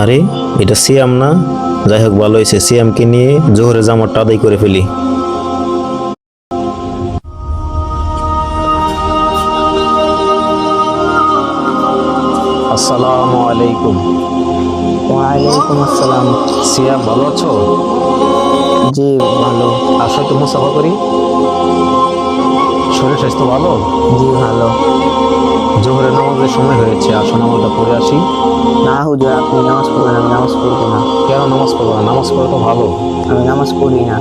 আরে এটা সিয়াম না? যাই হোক ভালো হয়েছে, সিয়ামকে নিয়ে জোহরের জামাতটা আদায় করে ফেলি। আসসালামু আলাইকুম। ওয়ালাইকুম আসসালাম। সিয়াম ভালো আছো? জি ভালো। আসো একটু মুসাফা করি। শরীর স্বাস্থ্য ভালো? জি ভালো। জোহরের নামাজের সময় হয়েছে, আসো নামাজটা পড়ে আসি। না হুজুর, আপনি নামাজ পড়বেন, আমি নামাজ পড়বো না। কেন নামাজ পড়বো না? নামাজ পড়া তো ভালো। আমি নামাজ পড়ি না।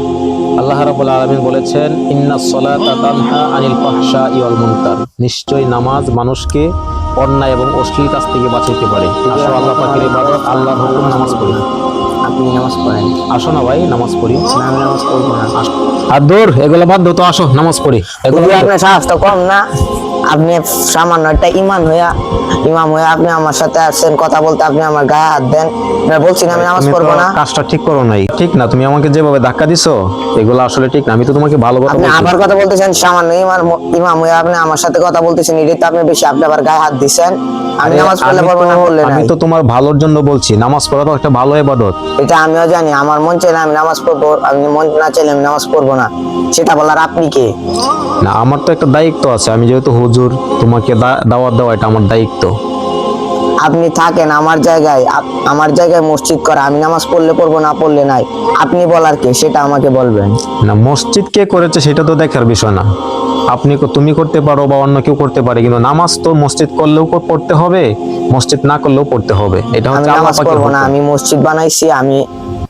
আল্লাহ রাব্বুল আলামিন বলেছেন, ইন্নাস সালাতা তানহা আনিল ফাহশাই ওয়াল মুনকার। নিশ্চয়ই নামাজ মানুষকে অন্যায় এবং অশ্লীল কাজ থেকে বাঁচাইতে পারে। আসো আল্লাহ পাকের ইবাদত, আল্লাহর হুকুম, নামাজ পড়ি। আপনি নামাজ পড়েন। আসো না ভাই, নামাজ পড়ি। না, আমি নামাজ পড়বো না। আর দূর, এগুলো বাদ দাও তো, আসো নামাজ পড়ি। এগুলো হুজুর, আপনার সাহস তো কম না। আপনি সামান্য একটা ইমাম হইয়া আপনি আমার সাথে আসছেন কথা বলতে, আপনি আমার গায়ে হাত দেন। আমি বলছি না আমি নামাজ তুমি তো পড়বো না। কাজটা ঠিক করো নাই, ঠিক না। তুমি আমাকে যেভাবে ধাক্কা দিছো এগুলো আসলে ঠিক না। আমি তো তোমাকে ভালো কথা আপনি বলছি। আবার কথা বলতেছেন, সামান্য ইমাম হইয়া আপনি আমার সাথে কথা বলতেছেন, এটাই তো আপনি বেশি। আপনি আবার গায়ে হাত দিচ্ছেন। আমি আরে, নামাজ পড়লে পড়বো না, পড়লে আমি নাই। তো তোমার ভালোর জন্য বলছি, নামাজ পড়া তো একটা ভালো ইবাদত। এটা আমিও জানি। আমার মন চাইলে আমি নামাজ পড়বো, আমি মন না চাইলে আমি নামাজ পড়বো না। সেটা বলার আপনি কে? না, আমার তো একটা দায়িত্ব আছে। আমি যেহেতু হুজুর, তোমাকে দাওয়াত দেওয়া এটা আমার দায়িত্ব। আপনি থাকেন আমার জায়গায়, আমার জায়গায় মসজিদ করা, আমি নামাজ পড়লে পড়বো, না পড়লে নাই। আপনি বলার কে সেটা আমাকে বলবেন। না, মসজিদ কে করেছে সেটা তো দেখার বিষয় না। তুমি করতে পারো বা অন্য কেউ করতে পারে, কিন্তু নামাজ তো মসজিদ করলেও পড়তে হবে, মসজিদ না করলেও পড়তে হবে। এটা আমি হচ্ছে আল্লাহ নামাজ পাকের পড়বো না, হুকুম। আমি মসজিদ বানাইছি, আমি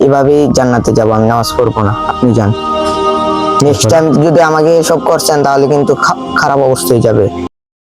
এভাবেই জান্নাতে যাব। আমি নামাজ পড়বো না, আপনি যান। নেক্সট টাইম যদি আমাকে এসব করছেন তাহলে কিন্তু খারাপ অবস্থা হয়ে যাবে।